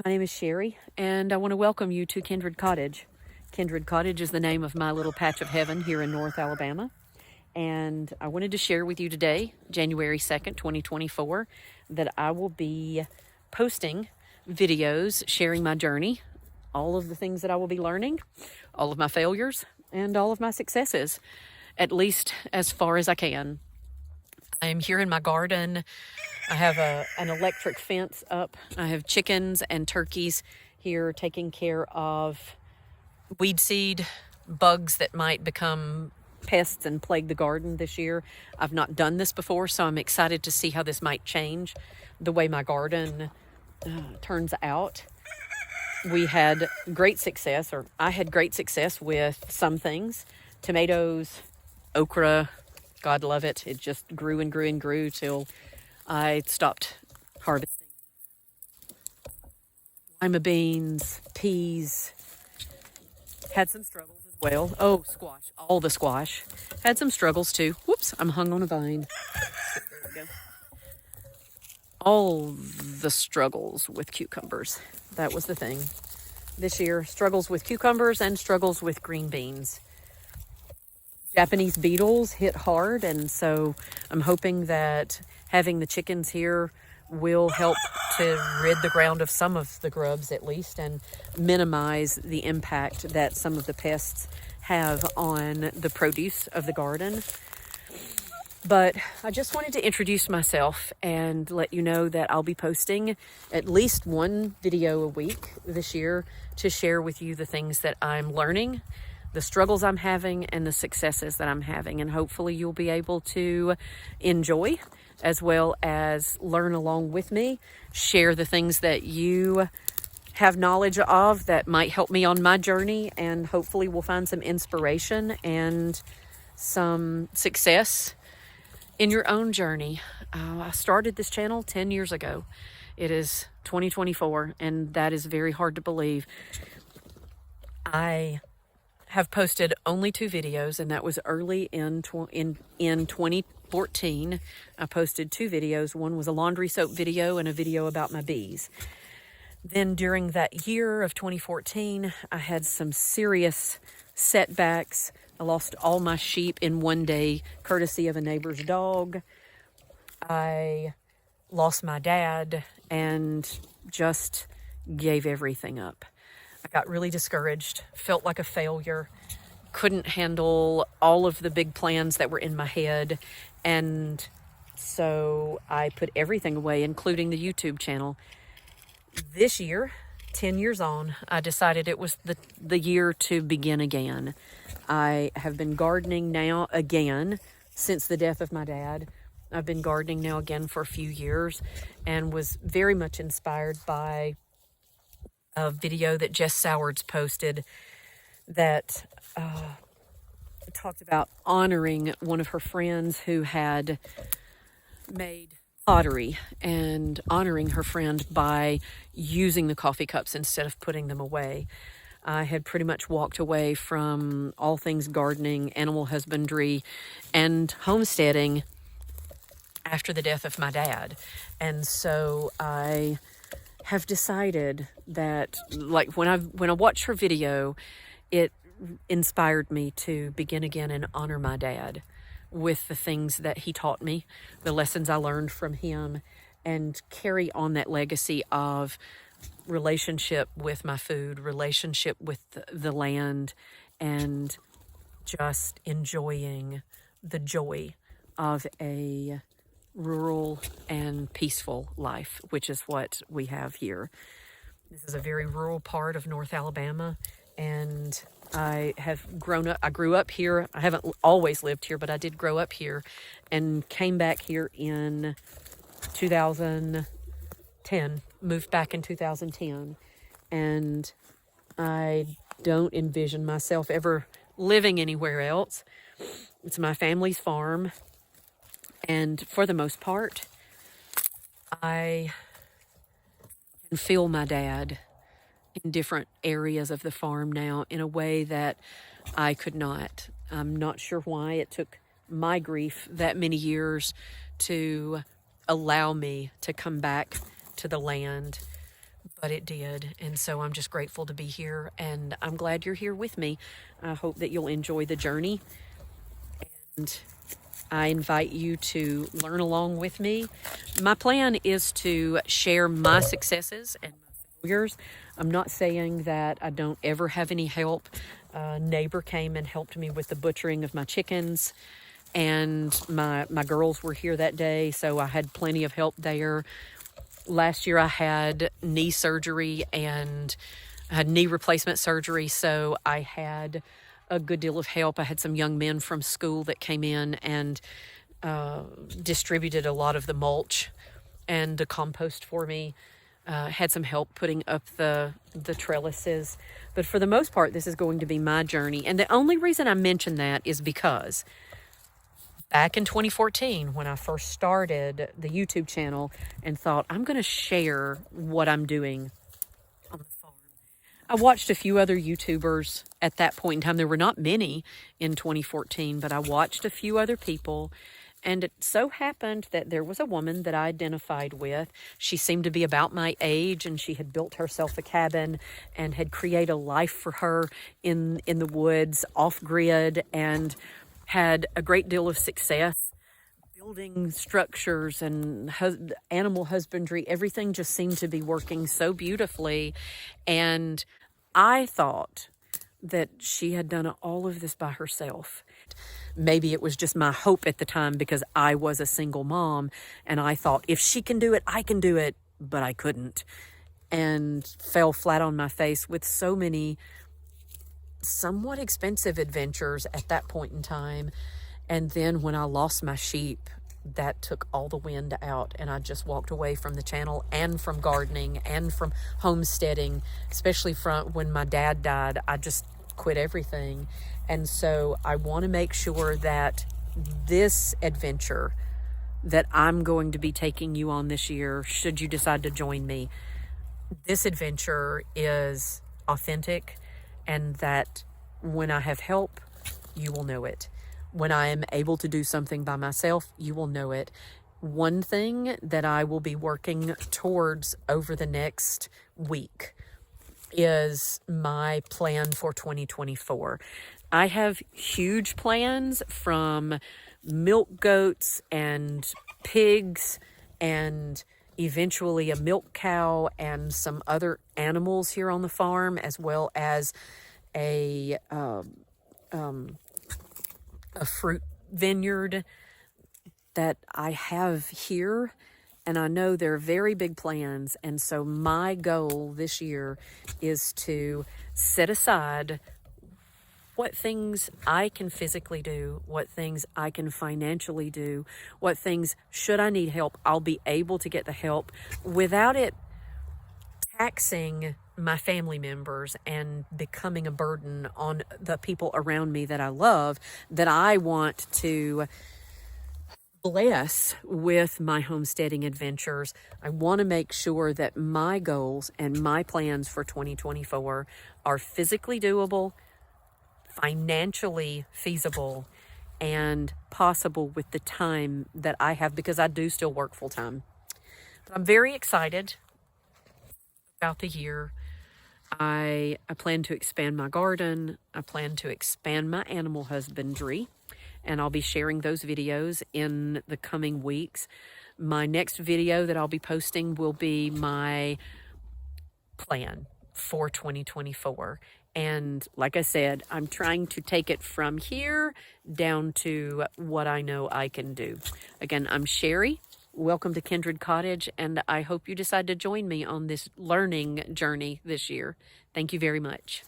My name is Sherry, and I want to welcome you to Kindred Cottage. Kindred Cottage is the name of my little patch of heaven here in North Alabama. And I wanted to share with you today, January 2nd, 2024, that I will be posting videos sharing my journey, all of the things that I will be learning, all of my failures, and all of my successes, at least as far as I can. I am here in my garden. I have an electric fence up. I have chickens and turkeys here taking care of weed seed, bugs that might become pests and plague the garden this year. I've not done this before, so I'm excited to see how this might change the way my garden turns out. We had great success, or I had great success with some things. Tomatoes, okra, God love it. It just grew and grew and grew till I stopped harvesting. Lima beans, peas, had some struggles as well. Oh, squash, all the squash. Had some struggles too. Whoops, I'm hung on a vine. There we go. All the struggles with cucumbers. That was the thing. This year, struggles with cucumbers and struggles with green beans. Japanese beetles hit hard, and so I'm hoping that having the chickens here will help to rid the ground of some of the grubs at least and minimize the impact that some of the pests have on the produce of the garden. But I just wanted to introduce myself and let you know that I'll be posting at least one video a week this year to share with you the things that I'm learning, the struggles I'm having, and the successes that I'm having. And hopefully you'll be able to enjoy as well as learn along with me, share the things that you have knowledge of that might help me on my journey, and hopefully we'll find some inspiration and some success in your own journey. I started this channel 10 years ago. It is 2024, and that is very hard to believe. I have posted only 2 videos, and that was early in 2014. I posted 2 videos. One was a laundry soap video and a video about my bees. Then during that year of 2014, I had some serious setbacks. I lost all my sheep in one day, courtesy of a neighbor's dog. I lost my dad and just gave everything up. I got really discouraged, felt like a failure, couldn't handle all of the big plans that were in my head. And so I put everything away, including the YouTube channel. This year, 10 years on, I decided it was the year to begin again. I have been gardening now again since the death of my dad. I've been gardening now again for a few years and was very much inspired by a video that Jess Sowards posted that talked about honoring one of her friends who had made pottery and honoring her friend by using the coffee cups instead of putting them away. I had pretty much walked away from all things gardening, animal husbandry, and homesteading after the death of my dad. And so I have decided that, like, when I watched her video, it inspired me to begin again and honor my dad with the things that he taught me, the lessons I learned from him, and carry on that legacy of relationship with my food, relationship with the land, and just enjoying the joy of a rural and peaceful life, which is what we have here. This is a very rural part of North Alabama, and I grew up here. I haven't always lived here, but I did grow up here and came back here in 2010, moved back in 2010. And I don't envision myself ever living anywhere else. It's my family's farm. And for the most part, I can feel my dad in different areas of the farm now in a way that I could not. I'm not sure why it took my grief that many years to allow me to come back to the land. but it did. And so I'm just grateful to be here, and I'm glad you're here with me. I hope that you'll enjoy the journey, and I invite you to learn along with me. My plan is to share my successes and my failures. I'm not saying that I don't ever have any help. A neighbor came and helped me with the butchering of my chickens, and my girls were here that day, so I had plenty of help there. Last year I had knee surgery and I had knee replacement surgery, so I had a good deal of help. I had some young men from school that came in and distributed a lot of the mulch and the compost for me. Had some help putting up the trellises. But for the most part, this is going to be my journey. And the only reason I mention that is because back in 2014, when I first started the YouTube channel and thought, I'm going to share what I'm doing on the farm, I watched a few other YouTubers at that point in time. There were not many in 2014, but I watched a few other people. And it so happened that there was a woman that I identified with. She seemed to be about my age, and she had built herself a cabin and had created a life for her in the woods, off-grid, and had a great deal of success building structures and animal husbandry. Everything just seemed to be working so beautifully. And I thought that she had done all of this by herself. Maybe it was just my hope at the time because I was a single mom, and I thought, if she can do it, I can do it, but I couldn't, and fell flat on my face with so many somewhat expensive adventures at that point in time. And then when I lost my sheep, that took all the wind out, and I just walked away from the channel and from gardening and from homesteading, especially from when my dad died. I just quit everything. And so I want to make sure that this adventure that I'm going to be taking you on this year, should you decide to join me, this adventure is authentic, and that when I have help, you will know it. When I am able to do something by myself, you will know it. One thing that I will be working towards over the next week is my plan for 2024. I have huge plans, from milk goats and pigs and eventually a milk cow and some other animals here on the farm, as well as a fruit vineyard that I have here. And I know they're very big plans. And so my goal this year is to set aside what things I can physically do, what things I can financially do, what things, should I need help, I'll be able to get the help without it taxing my family members and becoming a burden on the people around me that I love, that I want to bless with my homesteading adventures. I want to make sure that my goals and my plans for 2024 are physically doable, financially feasible, and possible with the time that I have, because I do still work full time. But I'm very excited about the year. I plan to expand my garden. I plan to expand my animal husbandry, and I'll be sharing those videos in the coming weeks. My next video that I'll be posting will be my plan for 2024. And like I said, I'm trying to take it from here down to what I know I can do. Again, I'm Sherry. Welcome to Kindred Kottage, and I hope you decide to join me on this learning journey this year. Thank you very much.